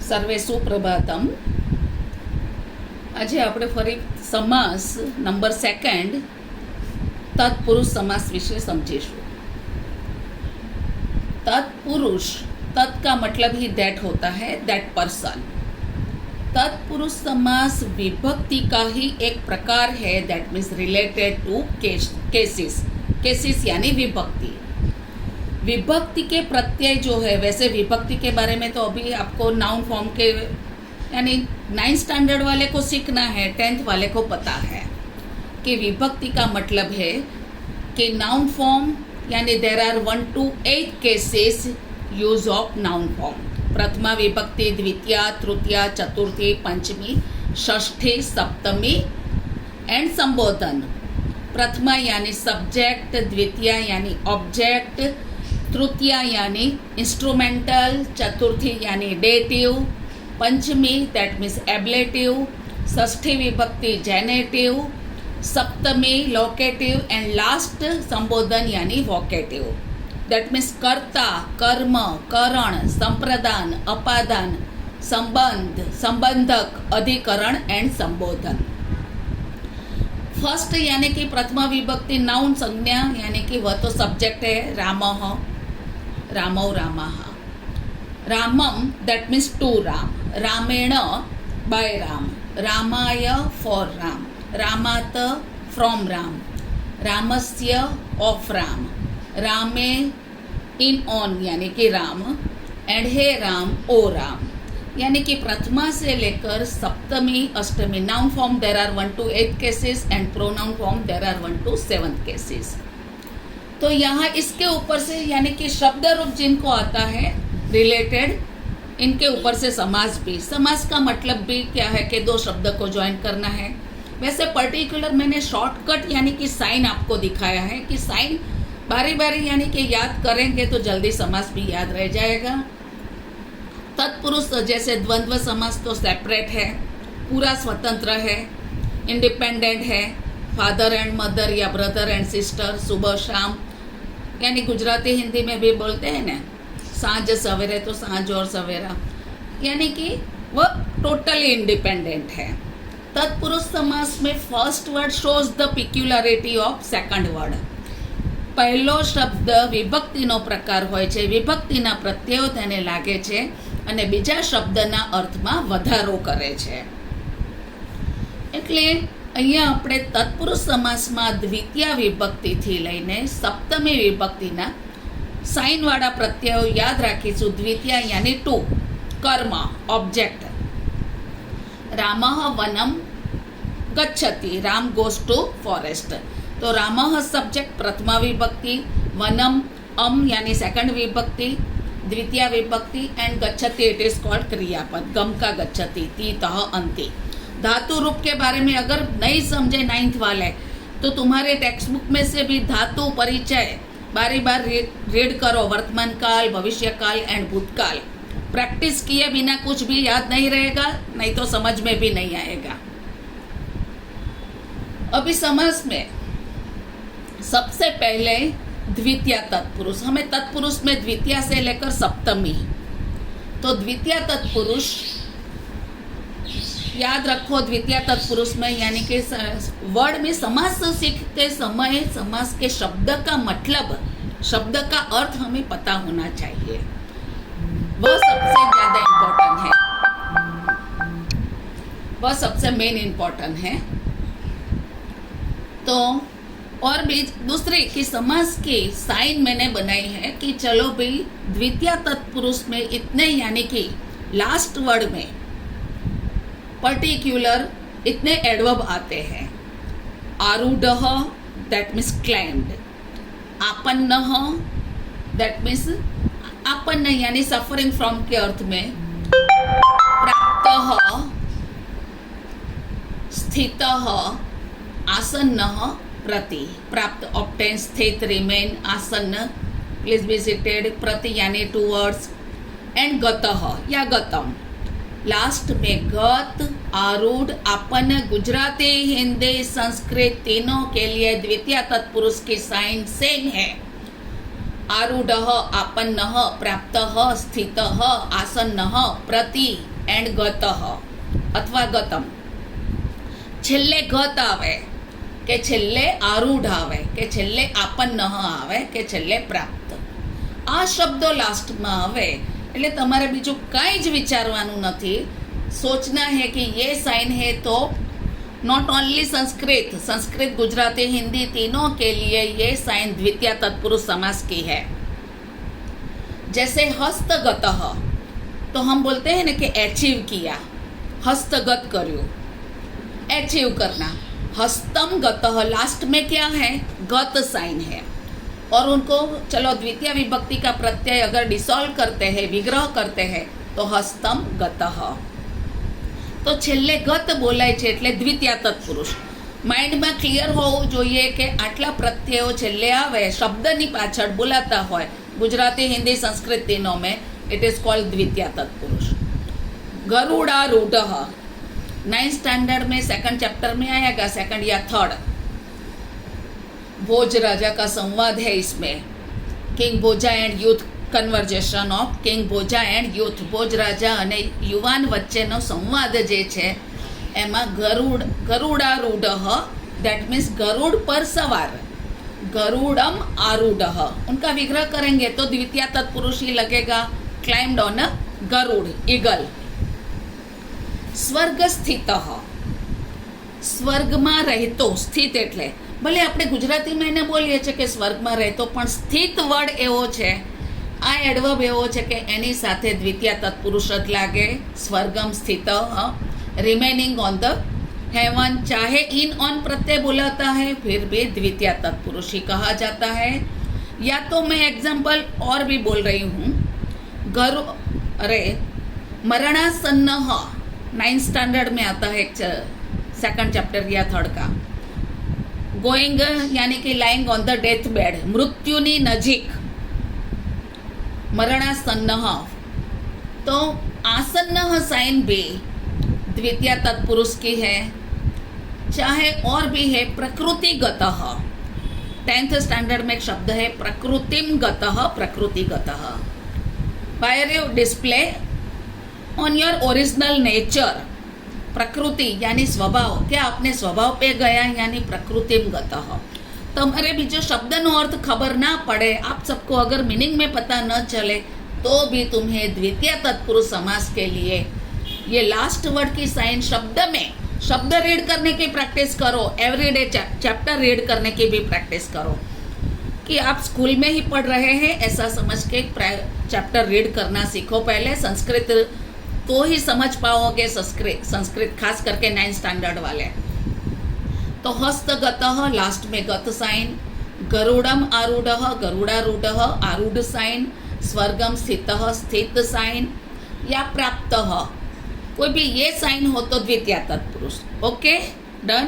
સર્વે સુપ્રભાતમ. આજે આપણે ફરી સમાસ નંબર 2 તત્પુરુષ સમાસ વિશે समझीશું. तत्पुरुष, तत् का मतलब ही दैट होता है, दैट पर्सन. तत्पुरुष समास विभक्ति का ही एक प्रकार है, that means related to cases. Cases यानी विभक्ति. विभक्ति के प्रत्यय जो है, वैसे विभक्ति के बारे में तो अभी आपको नाउन फॉर्म के यानी 9th स्टैंडर्ड वाले को सीखना है, 10th वाले को पता है कि विभक्ति का मतलब है कि नाउन फॉर्म यानी there are 1 to 8 cases use of noun form. प्रथमा विभक्ति, द्वितीया, तृतीया, चतुर्थी, पंचमी, षष्ठी, सप्तमी एंड संबोधन. प्रथमा यानी सब्जेक्ट, द्वितीया यानी ऑब्जेक्ट, तृतीया यानी इंस्ट्रूमेंटल, चतुर्थी यानी डेटिव, पंचमी दैट मीन्स एब्लेटिव, षष्ठी विभक्ति जेनेटिव, सप्तमी लोकेटिव एंड लास्ट संबोधन यानी वोकेटिव. दैट मीन्स कर्ता, कर्म, करण, संप्रदान, अपादान, संबंध, संबंधक, अधिकरण एंड संबोधन. फर्स्ट यानी कि प्रथमा विभक्ति नाउन संज्ञा यानी कि वह तो सब्जेक्ट है. रामः, रामौ, रामः. रामम दैट मीन्स टू राम. रामेण बाय राम. रामाय फॉर राम. रामात फ्रॉम राम. रामस्य ऑफ राम. रामे इन ऑन यानी कि राम. एंड हे राम ओ राम. यानी कि प्रथमा से लेकर सप्तमी अष्टमी noun form there are 1 to 8 cases and pronoun form there are 1 to 7 cases. तो यहाँ इसके ऊपर से यानी कि शब्द रूप जिनको आता है रिलेटेड, इनके ऊपर से समास भी. समास का मतलब भी क्या है कि 2 शब्द को ज्वाइन करना है. वैसे पर्टिकुलर मैंने शॉर्टकट यानी कि साइन आपको दिखाया है कि साइन बारी बारी यानी कि याद करेंगे तो जल्दी समास भी याद रह जाएगा. तत्पुरुष जैसे द्वंद्व समास तो सेपरेट है, पूरा स्वतंत्र है, इंडिपेंडेंट है. फादर एंड मदर या ब्रदर एंड सिस्टर, सुबह शाम यानी गुजराती हिंदी में भी बोलते हैं ना, सांझ सवेरे तो सांझ और सवेरा, यानी कि वह टोटली इंडिपेंडेंट है. तत्पुरुष समास में first word shows the peculiarity of second word. પહેલો શબ્દ વિભક્તિનો પ્રકાર હોય છે, વિભક્તિના પ્રત્યયો તેને લાગે છે અને બીજા શબ્દના અર્થમાં વધારો કરે છે. એટલે અહીંયા આપણે તત્પુરુષ સમાસમાં દ્વિતીય વિભક્તિથી લઈને સપ્તમી વિભક્તિના સાઇનવાળા પ્રત્યયો યાદ રાખીશું. દ્વિતીય यानी टू. કર્મ ऑब्जेक्ट. रामः वनम गच्छति, राम गोज टू फॉरेस्ट. तो रामः सब्जेक्ट प्रथमा विभक्ति, वनम अम यानी सेकंड विभक्ति, द्वितीय विभक्ति एंड गच्छति इट इज कॉल्ड क्रियापद. गम का गच्छति, ती तह अंति. धातु रूप के बारे में अगर नहीं समझे 9th वाले तो तुम्हारे टेक्स्ट बुक में से भी धातु परिचय बारी बार रीड करो. वर्तमान काल, भविष्य काल एंड भूतकाल. प्रैक्टिस किए बिना कुछ भी याद नहीं रहेगा, नहीं तो समझ में भी नहीं आएगा. अभी समास में सबसे पहले द्वितीय तत्पुरुष. हमें तत्पुरुष में द्वितीय से लेकर सप्तमी. तो द्वितीय तत्पुरुष याद रखो. द्वितीय तत्पुरुष में यानी कि वर्ड में समास सीखते समय समास के शब्द का मतलब, शब्द का अर्थ हमें पता होना चाहिए. वह सबसे ज़्यादा इम्पोर्टेंट है, वह सबसे मेन इम्पोर्टेंट है. तो और भी दूसरी कि समास की साइन मैंने बनाई है कि चलो भाई द्वितीय तत्पुरुष में इतने यानी कि लास्ट वर्ड में पर्टिकुलर इतने एडवर्ब आते हैं. आरूढ़ दैट मीन्स क्लाइम्ड. आपन्नः दैट मीन्स आपन्न यानी सफरिंग फ्रॉम के अर्थ में. प्राप्तः, स्थितः, आसन्नः, प्रति. प्राप्त ऑब्टेन, स्थित, रिमेन, आसन्न प्लीज बी सीटेड, प्रति यानी टूवर्ड्स एंड गतः या गतम. लास्ट में गत, आरूढ़, आपन्न गुजराती, हिंदी, संस्कृत तीनों के लिए द्वितीय तत्पुरुष की साइन सेम है. आरूढ़, आपन्न, प्राप्त, स्थित, आसन्न, प्रति એન્ડ ગતઃ અથવા ગતમ. છેલ્લે ગત આવે કે છેલ્લે આરૂઢ આવે કે છેલ્લે આપન્ન આવે કે છેલ્લે પ્રાપ્ત, આ શબ્દો લાસ્ટમાં આવે એટલે તમારે બીજું કાંઈ જ વિચારવાનું નથી. सोचना है कि ये साइन है तो नॉट ओनली संस्कृत गुजराती हिंदी तीनों के लिए ये साइन द्वितीय तत्पुरुष समास की है. जैसे हस्तगतः तो हम बोलते हैं ना कि अचीव किया, हस्तगत કર્યું, अचीव करना. हस्तम गतः लास्ट में क्या है, गत साइन है. और उनको चलो द्वितीय विभक्ति का प्रत्यय अगर डिसॉल्व करते हैं, विग्रह करते हैं तो हस्तम गतः. તો છેલ્લે ગત બોલાય છે એટલે દ્વિતીય તત્પુરુષ. માઇન્ડમાં ક્લિયર હોવું જોઈએ કે આટલા પ્રત્યયો છેલ્લે આવે, શબ્દની પાછળ બોલાતા હોય. ગુજરાતી हिंदी संस्कृत तीनों में इट इज कॉल्ड द्वितीय तत्पुरुष. गरुड़ारूढ़ 9th स्टैंडर्ड में 2nd चैप्टर में आएगा, 2nd या 3rd. भोज राजा का संवाद है इसमें. King Bhoja and youth conversation of king Bhoja and youth. Bhoj રાજા અને યુવાન વચ્ચેનો સંવાદ જે છે એમાં ગરુડારૂઢ दैट मीन्स गरुड़ पर सवार. गरुड़म आरूढ़ उनका विग्रह करेंगे तो द्वितीय तत्पुरुष ही लगेगा. Climbed on a Garuda, eagle. स्वर्ग स्थित, સ્વર્ગમાં રહેતો, સ્થિત એટલે ભલે આપણે ગુજરાતીમાં એને બોલીએ છીએ કે સ્વર્ગમાં રહેતો, પણ સ્થિત વર્ડ એવો છે, આ એડવર્બ એવો છે કે એની સાથે દ્વિતીય તત્પુરુષ જ લાગે. સ્વર્ગમ સ્થિત, रिमेनिंग ऑन द हेवन. चाहे इन ऑन प्रत्यय बुलाता है फिर भी द्वितीय तत्पुरुष ही कहा जाता है. या तो मैं एग्जाम्पल और भी बोल रही हूँ. मरणासन्न 9th स्टैंडर्ड में आता है, 2nd चैप्टर या 3rd का. गोइंग यानी कि lying on the death bed, मृत्युनी नजीक. मरणासन्न तो आसन्न साइन भी द्वितीय तत्पुरुष की है. चाहे और भी है प्रकृतिगतः. 10th स्टैंडर्ड में एक शब्द है प्रकृतिम गतः, प्रकृतिगतः. बायर you display on your original nature. प्रकृति यानी स्वभाव, क्या अपने स्वभाव पे गया यानी प्रकृतिम गतः. तुम्हारे बीजो शब्दनो अर्थ खबर ना पड़े, आप सबको अगर मीनिंग में पता न चले तो भी तुम्हें द्वितीय तत्पुरुष समास के लिए ये लास्ट वर्ड की साइन शब्द में, शब्द रीड करने की प्रैक्टिस करो. एवरीडे चैप्टर रीड करने की भी प्रैक्टिस करो कि आप स्कूल में ही पढ़ रहे हैं ऐसा समझ के चैप्टर रीड करना सीखो. पहले संस्कृत तो ही समझ पाओगे, संस्कृत खास करके 9th स्टैंडर्ड वाले. तो हस्तगतः लास्ट में गत साइन. गरुड़म आरूढ़, गरुड़ारूढ़ आरूढ़ साइन. स्वर्गम स्थितः, स्थित साइन. या प्राप्तः, कोई भी ये साइन हो तो द्वितीय तत्पुरुष. Okay, done.